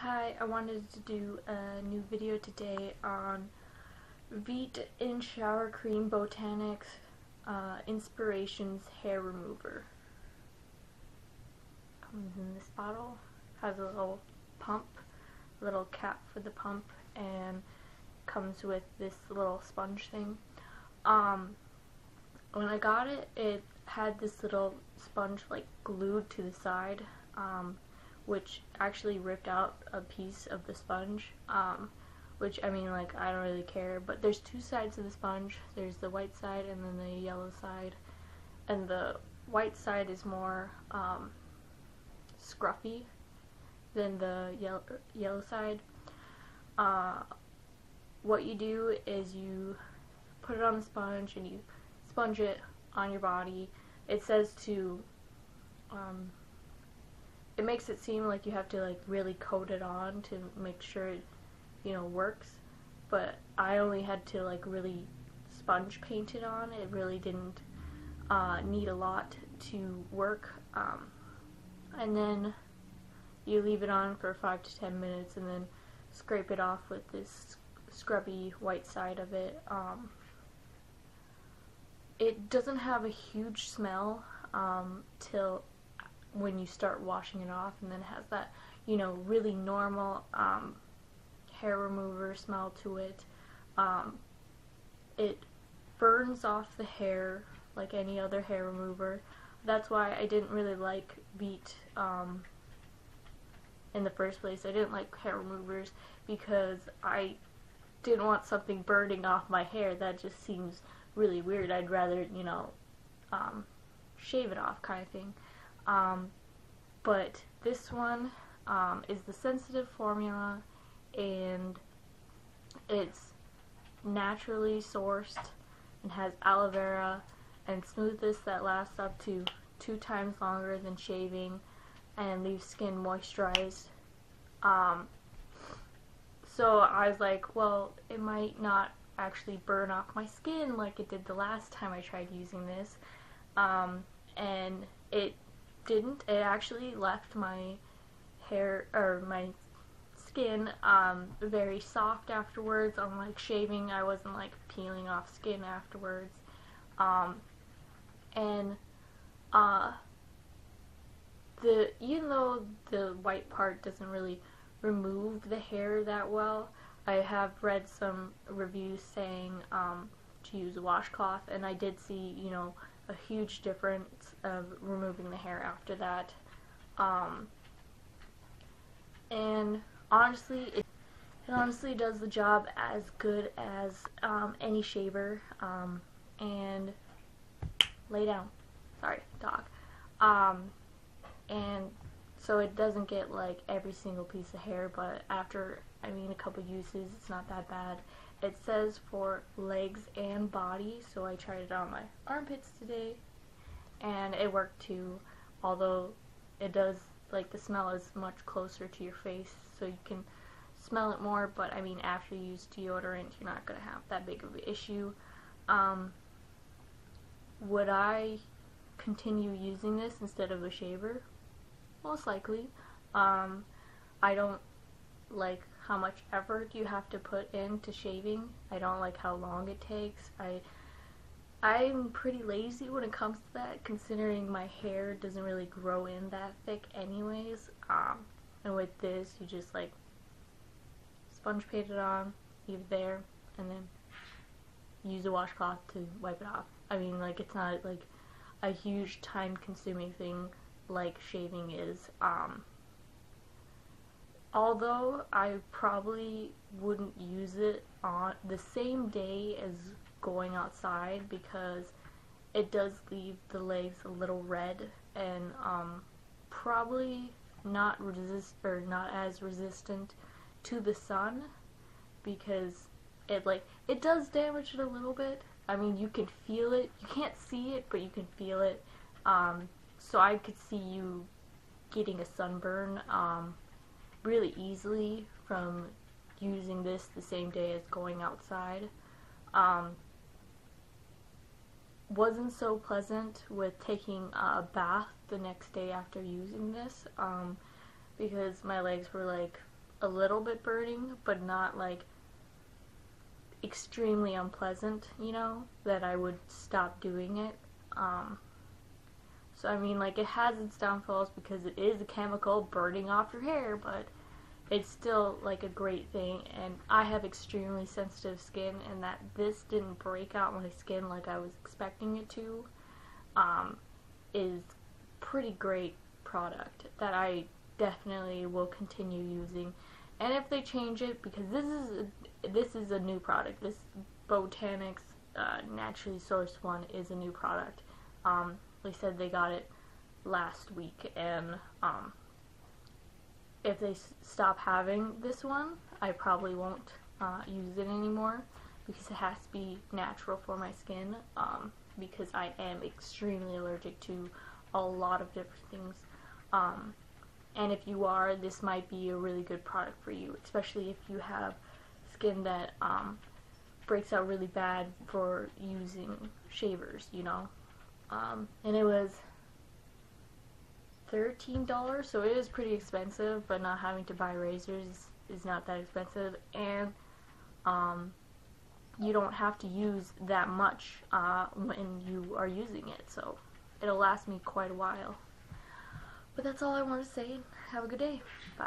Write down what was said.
Hi, I wanted to do a new video today on Veet in Shower Cream Botanics Inspirations Hair Remover. Comes in this bottle, has a little pump, little cap for the pump, and comes with this little sponge thing. When I got it, it had this little sponge like glued to the side, which actually ripped out a piece of the sponge, which, I mean, like, I don't really care, but there's two sides of the sponge. There's the white side and then the yellow side, and the white side is more scruffy than the yellow side. What you do is you put it on the sponge and you sponge it on your body. It says to it makes it seem like you have to like really coat it on to make sure it, works, but I only had to like really sponge paint it on. It really didn't need a lot to work, and then you leave it on for 5 to 10 minutes and then scrape it off with this scrubby white side of it. It doesn't have a huge smell till when you start washing it off, and then it has that, really normal hair remover smell to it. It burns off the hair like any other hair remover. That's why I didn't really like Veet in the first place. I didn't like hair removers because I didn't want something burning off my hair. That just seems really weird. I'd rather, shave it off kind of thing. But this one is the sensitive formula, and it's naturally sourced and has aloe vera and smoothness that lasts up to 2 times longer than shaving and leaves skin moisturized. So I was like, well, it might not actually burn off my skin like it did the last time I tried using this, and it didn't. It actually left my hair, or my skin, very soft afterwards. Unlike shaving, I wasn't like peeling off skin afterwards. Even though the white part doesn't really remove the hair that well, I have read some reviews saying to use a washcloth, and I did see, a huge difference of removing the hair after that. And honestly, it honestly does the job as good as any shaver. And lay down. Sorry, dog. And so it doesn't get like every single piece of hair, but after, a couple uses, it's not that bad. It says for legs and body, so I tried it on my armpits today, and it worked too, although it does, like, the smell is much closer to your face, so you can smell it more, but after you use deodorant, you're not going to have that big of an issue. Would I continue using this instead of a shaver? Most likely. I don't like how much effort you have to put into shaving. I don't like how long it takes. I'm pretty lazy when it comes to that, considering my hair doesn't really grow in that thick anyways. And with this, you just like sponge paint it on, leave it there, and then use a washcloth to wipe it off. It's not like a huge time consuming thing like shaving is. Although I probably wouldn't use it on the same day as going outside, because it does leave the legs a little red, and probably not as resistant to the sun, because it does damage it a little bit. You can feel it. You can't see it, but you can feel it. So I could see you getting a sunburn really easily from using this the same day as going outside. Wasn't so pleasant with taking a bath the next day after using this, because my legs were like a little bit burning, but not like extremely unpleasant, you know, that I would stop doing it. So I mean, like, it has its downfalls because it is a chemical burning off your hair, but it's still like a great thing. And I have extremely sensitive skin, and that this didn't break out my skin like I was expecting it to, is pretty great product that I definitely will continue using. And if they change it, because this is a new product, this Botanic's naturally sourced one is a new product. They said they got it last week, and if they stop having this one, I probably won't use it anymore, because it has to be natural for my skin, because I am extremely allergic to a lot of different things. And if you are, this might be a really good product for you, especially if you have skin that breaks out really bad for using shavers, you know. And it was $13, so it is pretty expensive, but not having to buy razors is not that expensive, and you don't have to use that much when you are using it, so it'll last me quite a while. But that's all I want to say. Have a good day. Bye.